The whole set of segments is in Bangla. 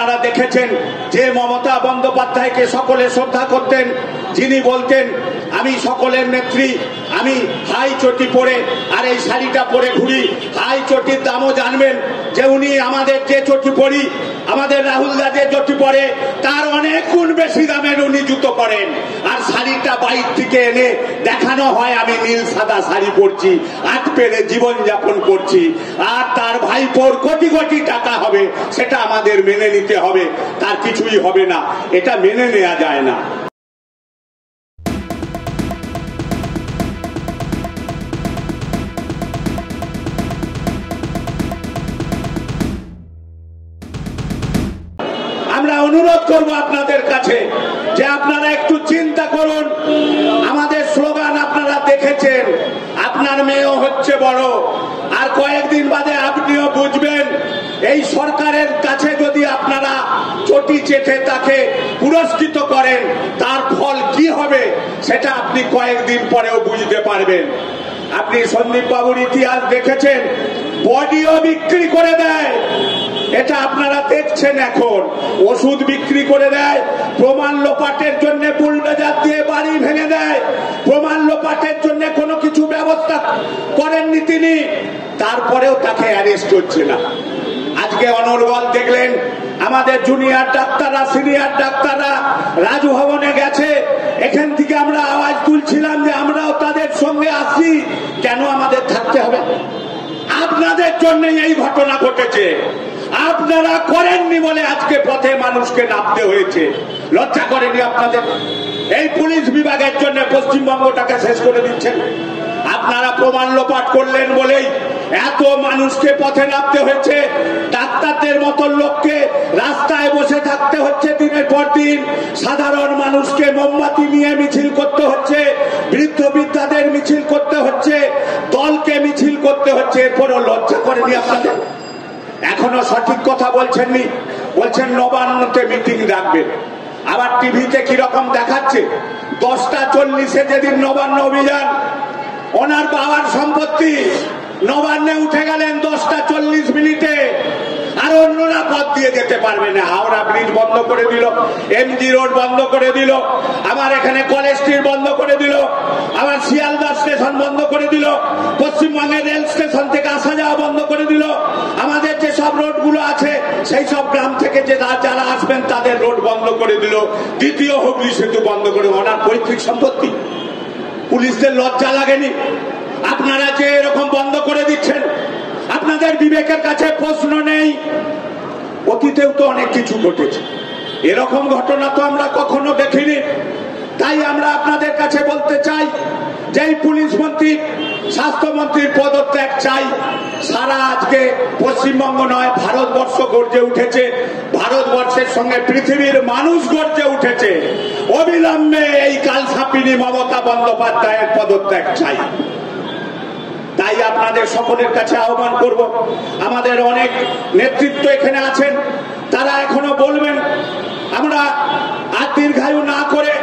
আপনারা দেখেছেন যে মমতা বন্দ্যোপাধ্যায়কে সকলে শ্রদ্ধা করতেন, যিনি বলতেন আমি সকলের নেত্রী, আমি হাই চটি পরে আর এই শাড়িটা পরে ঘুরি। হাই চটির দামও জানবেন যে উনি আমাদের যে চটি পরি, আমাদের রাহুল দা যে চটি পরে তার অনেক গুণ বেশি দামের উনি জুতো পরেন। আর শাড়িটা বাইর থেকে এনে দেখানো হয় আমি নীল সাদা শাড়ি পরছি, আট পেরে জীবনযাপন করছি, আর তার ভাইপোর কোটি কোটি টাকা হবে, সেটা আমাদের মেনে নিতে হবে। তার কিছুই হবে না, এটা মেনে নেওয়া যায় না। আমরা অনুরোধ করব আপনাদের কাছে যে আপনারা একটু চিন্তা করুন। আমাদের স্লোগান আপনারা দেখেছেন, আপনার মেয়েও হচ্ছে বড়, আর কয়েকদিন বাদে আপনিও বুঝবেন এই সরকারের কাছে যদি আপনারা চটি চেটে তাকে পুরস্কৃত করেন তার ফল কি হবে সেটা আপনি কয়েকদিন পরেও বুঝতে পারবেন। আপনি সন্দীপ বাবুর ইতিহাস দেখেছেন, বডিও বিক্রি করে দেয়, এটা আপনারা দেখছেন। এখন ওষুধ বিক্রি করে দেয়, প্রমাণ লোপাটের জন্য বুলডোজার দিয়ে বাড়ি ভেঙে দেয়, প্রমাণ লোপাটের জন্য কোনো কিছু ব্যবস্থা করেননি তিনি, তারপরেও তাকে অ্যারেস্ট হচ্ছে না। আজকে অনর্গল দেখলেন আমাদের জুনিয়র ডাক্তাররা, সিনিয়র ডাক্তাররা রাজু ভবনে গেছে। এখান থেকে আমরা আওয়াজ তুলছিলাম যে আমরাও তাদের সঙ্গে আসি, কেন আমাদের থাকতে হবে? আপনাদের জন্য এই ঘটনা ঘটেছে, আপনারা করেননি বলে আজকে পথে মানুষকে নামতে হয়েছে। লজ্জা করেনি আপনাদের? এই পুলিশ বিভাগের জন্য পশ্চিমবঙ্গটাকে শেষ করে দিচ্ছেন। আপনারা প্রমাণ লোপাট করলেন বলেই এত মানুষকে পথে নামতে হয়েছে। ডাক্তারদের মতো লোককে রাস্তায় বসে থাকতে হচ্ছে দিনের পর দিন, সাধারণ মানুষকে মোমবাতি নিয়ে মিছিল করতে হচ্ছে, বৃদ্ধ বৃদ্ধাদের মিছিল করতে হচ্ছে, দলকে মিছিল করতে হচ্ছে। এরপরও লজ্জা করেনি আপনাদের? এখনো সঠিক কথা বলছেননি, বলছেন নবান্নতে মিটিং রাখবেন। আবার টিভিতে কিরকম দেখাচ্ছে, 10টা 40-এ যেদিন নবান্ন অভিযান, ওনার বাবার সম্পত্তি নবান্নে উঠে গেলেন 10টা 40 মিনিটে, আর অন্যরা পথ দিয়ে যেতে পারবে না। হাওড়া ব্রিজ বন্ধ করে দিল, এমজি রোড বন্ধ করে দিল, আমার এখানে কলেজ স্ট্রিট বন্ধ করে দিল, আমার শিয়ালদা স্টেশন বন্ধ করে দিল, পশ্চিমবঙ্গের রেল স্টেশন থেকে আসা যাওয়া বন্ধ করে দিল। আমাদের যে সব রোডগুলো আছে সেই সব গ্রাম থেকে যে যারা আসবেন তাদের রোড বন্ধ করে দিল, দ্বিতীয় হুগলি সেতু বন্ধ করে। ওনার পৈতৃক সম্পত্তি, পুলিশদের লজ্জা লাগেনি? আপনারা যে এরকম বন্ধ করে দিচ্ছেন, আপনাদের বিবেকের কাছে প্রশ্ন নেই? অতীতেও তো অনেক কিছু ঘটেছে, এরকম ঘটনা তো আমরা কখনো দেখিনি। তাই আমরা আপনাদের কাছে বলতে চাই যে এই পুলিশ মন্ত্রী, স্বাস্থ্যমন্ত্রীর পদত্যাগ চাই। সারা আজকে পশ্চিমবঙ্গ নয় ভারতবর্ষ গর্জে উঠেছে, ভারতবর্ষের সঙ্গে পৃথিবীর মানুষ গর্জে উঠেছে। অবিলম্বে এই কালসাপিনী মমতা বন্দ্যোপাধ্যায়ের পদত্যাগ চাই। তাই আপনাদের সকলের কাছে আহ্বান করব, আমাদের অনেক নেতৃত্ব এখানে আছেন, তারা এখনো বলবেন। আমরা আর দীর্ঘায়ু না করে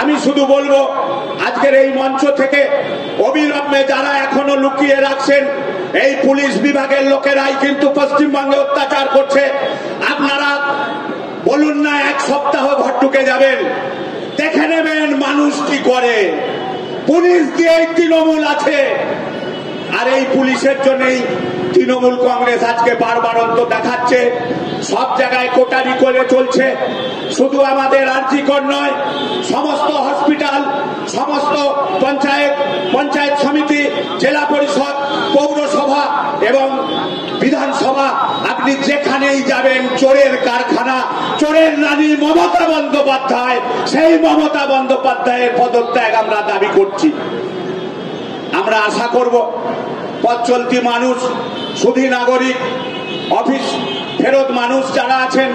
আমি শুধু বলবো, আজকের এই মঞ্চ থেকে অবিলম্বে যারা এখনো লুকিয়ে রাখছেন, এই পুলিশ বিভাগের লোকেরাই কিন্তু পশ্চিমবঙ্গে অত্যাচার করছে। আপনারা বলুন না, 1 সপ্তাহ ঘর ঢুকে যাবেন, দেখে নেবেন মানুষ কি করে। পুলিশ দিয়েই তৃণমূল আছে, আর এই পুলিশের জন্যই তৃণমূল কংগ্রেস আজকে বারবারন্ত দেখাচ্ছে, সব জায়গায় কোটারি করে চলছে। শুধু আমাদের আরজিকর নয়, সমস্ত হসপিটাল, সমস্ত পঞ্চায়েত সমিতি, জেলা পরিষদ, পৌরসভা এবং বিধানসভা, আপনি যেখানেই যাবেন চোরের কারখানা, চোরের রানী মমতা বন্দ্যোপাধ্যায়। সেই মমতা বন্দ্যোপাধ্যায়ের পদত্যাগ আমরা দাবি করছি। আমরা আশা করব পথ চলতি মানুষ, সুধী নাগরিক, অফিস ফেরত মানুষ যারা আছেন,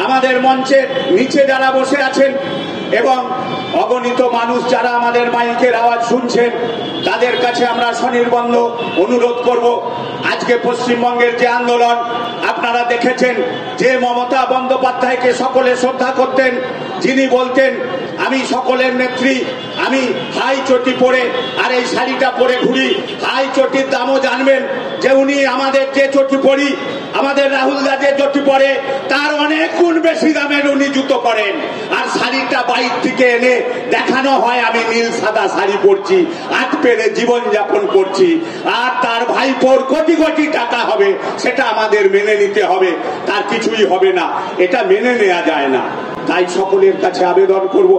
আমাদের মঞ্চের নিচে যারা বসে আছেন এবং অগণিত মানুষ যারা আমাদের মাইকের আওয়াজ শুনছেন, তাদের কাছে আমরা স্বনির্বন্ধ অনুরোধ করব, আজকে পশ্চিমবঙ্গের যে আন্দোলন আপনারা দেখেছেন, যে মমতা বন্দ্যোপাধ্যায়কে সকলে শ্রদ্ধা করতেন, যিনি বলতেন আমি সকলের নেত্রী, আমি হাই চটি পরে আর এই শাড়িটা পরে ঘুরি। হাই চটির দামও জানবেন যে উনি আমাদের যে চটি পরি, আমাদের রাহুল দা যে চটি পরে তার অনেক গুণ করেন, আর শাড়িটা বাইর থেকে এনে দেখানো হয় আমি নীল সাদা শাড়ি পরছি, আট পেরে জীবন যাপন করছি, আর তার ভাইপোর কোটি কোটি টাকা হবে, সেটা আমাদের মেনে নিতে হবে, তার কিছুই হবে না, এটা মেনে নেওয়া যায় না। তাই সকলের কাছে আবেদন করব,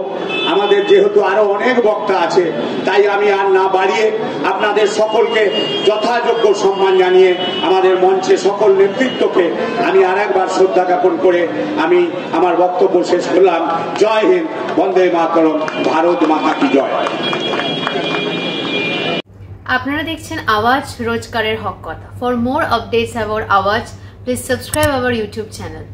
আমাদের যেহেতু আরো অনেক বক্তা আছে, তাই আমি আর না বাড়িয়ে আপনাদের সকলকে যথাযোগ্য সম্মান জানিয়ে আমাদের মঞ্চে সকল নেতৃত্বকে আমি আর একবার শ্রদ্ধা জ্ঞাপন করে আমি আমার বক্তব্য শেষ করলাম। জয় হিন্দ, বন্দে মাতরম, ভারত মাতা কি জয়। আপনারা দেখছেন আওয়াজ, রোজকারের হক কথা। ফর মোর আপডেটস অ্যাবাউট আওয়াজ, please subscribe our YouTube channel.